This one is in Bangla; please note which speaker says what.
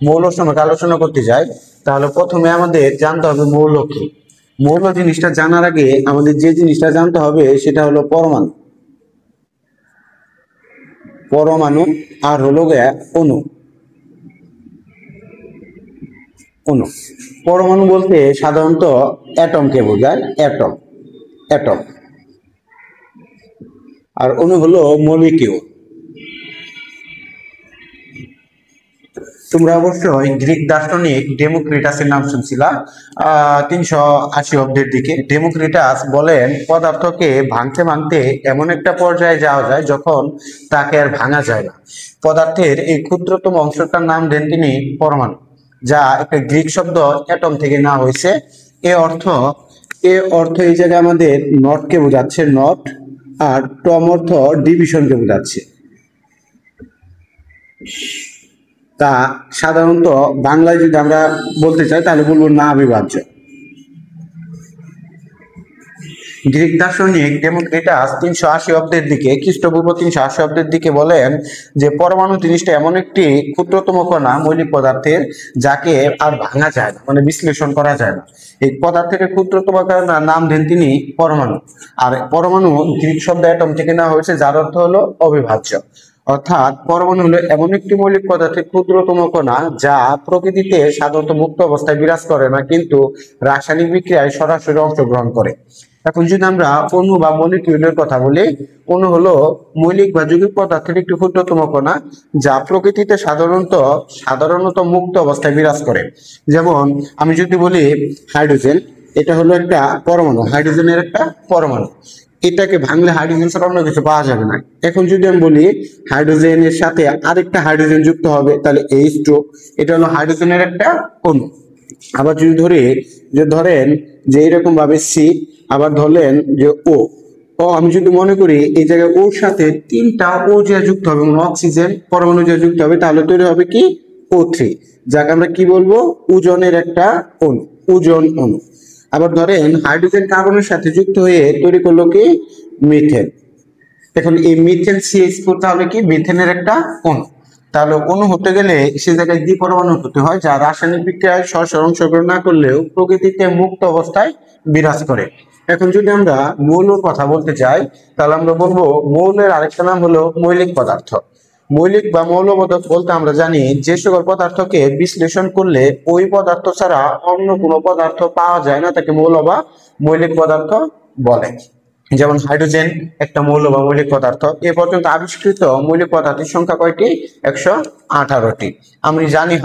Speaker 1: মৌল সম্পর্কে আলোচনা করতে যাই, তাহলে প্রথমে আমাদের জানতে হবে মৌল কি। মৌল জিনিসটা জানার আগে আমাদের যে জিনিসটা জানতে হবে সেটা হলো পরমাণু। পরমাণু আর হলো অণু। অণু পরমাণু বলতে সাধারণত অ্যাটমকে বোঝায়, অ্যাটম অ্যাটম। আর অণু হলো মলিকিউল। তোমরা অবশ্যই গ্রিক দার্শনিক ডেমোক্রিটাসের নাম শুনছিলা। 380 অব্দের দিকে ডেমোক্রিটাস বলেন পদার্থকে ভাঙতে ভাঙতে এমন একটা পর্যায়ে যাওয়া যায় যখন তাকে আর ভাঙা যায় না। পদার্থের এই ক্ষুদ্রতম অংশটার নাম দেন তিনি পরমাণু, যা একটা গ্রিক শব্দ অ্যাটম থেকে নেওয়া হয়েছে। এ অর্থ এই জায়গায় আমাদের নটকে বোঝাচ্ছে, নট। আর টম অর্থ ডিভিশনকে বোঝাচ্ছে। তা সাধারণত বাংলায় যদি আমরা বলতে চাই তাহলে বলবো না বিভাজ্য। গ্রিক দার্শনিক ডেমোক্রিটাস 380 অব্দের দিকে, খ্রিস্টপূর্ব 380 অব্দের দিকে বলেন যে পরমাণু জিনিসটা এমন একটি ক্ষুদ্রতম কণা মৌলিক পদার্থের, যাকে আর ভাঙা যায় না, মানে বিশ্লেষণ করা যায় না। এই পদার্থের ক্ষুদ্রতম কণার নাম দেন তিনি পরমাণু। আর পরমাণু গ্রিক শব্দ অ্যাটম থেকে নেওয়া হয়েছে, যার অর্থ হলো অবিভাজ্য। অর্থাৎ পরমাণু হলো এমন একটি মৌলিক পদার্থের ক্ষুদ্রতম কণা যা প্রকৃতিতে সাধারণত মুক্ত অবস্থায় বিরাজ করে না, কিন্তু রাসায়নিক বিক্রিয়ায় সরাসরি অংশগ্রহণ করে। এখন যদি আমরা অণু বা মলিকিউলের কথা বলি, অণু হলো মৌলিক বা যৌগিক পদার্থের একটি ক্ষুদ্রতম কণা যা প্রকৃতিতে সাধারণত মুক্ত অবস্থায় বিরাজ করে। যেমন আমি যদি বলি হাইড্রোজেন, এটা হলো একটা পরমাণু, হাইড্রোজেনের একটা পরমাণু। এটাকে ভাঙলে হাইড্রোজেন ছাড়া অন্য কিছু পাওয়া যাবে না। এখন যদি আমি বলি হাইড্রোজেনের সাথে আরেকটা হাইড্রোজেন যুক্ত হবে, তাহলে H2, এটা হলো হাইড্রোজেনের একটা অণু। আবার যদি ধরেন যে এরকম ভাবে সি, আবার ধরলেন যে ও, আমি যদি মনে করি এই জায়গায় ওর সাথে 3টা ও যে যুক্ত হবে, অক্সিজেন পরমাণু যে যুক্ত হবে, তাহলে তৈরি হবে কি O3, যাকে আমরা কি বলবো ওজনের একটা অণু, ওজন অণু। আবার ধরেন হাইড্রোজেন কার্বনের সাথে যুক্ত হয়ে তৈরি করলো কি মিথেন। এখন এই মিথেন CH4 তাহলে কি মিথেনের একটা অণু। তাহলে অণু হতে গেলে সে জায়গায় দ্বিপরমাণু হতে হয়, যা রাসায়নিক বিক্রিয়ায় সরাসরি অংশগ্রহণ না করলেও প্রকৃতিতে মুক্ত অবস্থায় বিরাজ করে। এখন যদি আমরা মৌলের কথা বলতে চাই, তাহলে আমরা বলবো মৌলের আরেকটা নাম হলো মৌলিক পদার্থ। মৌলিক বা মৌল বলতে আমরা জানি যে সকল পদার্থকে বিশ্লেষণ করলে ওই পদার্থ ছাড়া অন্য কোনো পদার্থ পাওয়া যায় না, তাকে মৌল বা মৌলিক পদার্থ বলে। যেমন হাইড্রোজেন একটা মৌল বা মৌলিক পদার্থ। এ পর্যন্ত আবিষ্কৃত মৌলিক পদার্থের সংখ্যা কয়টি? 118টি। আমি জানি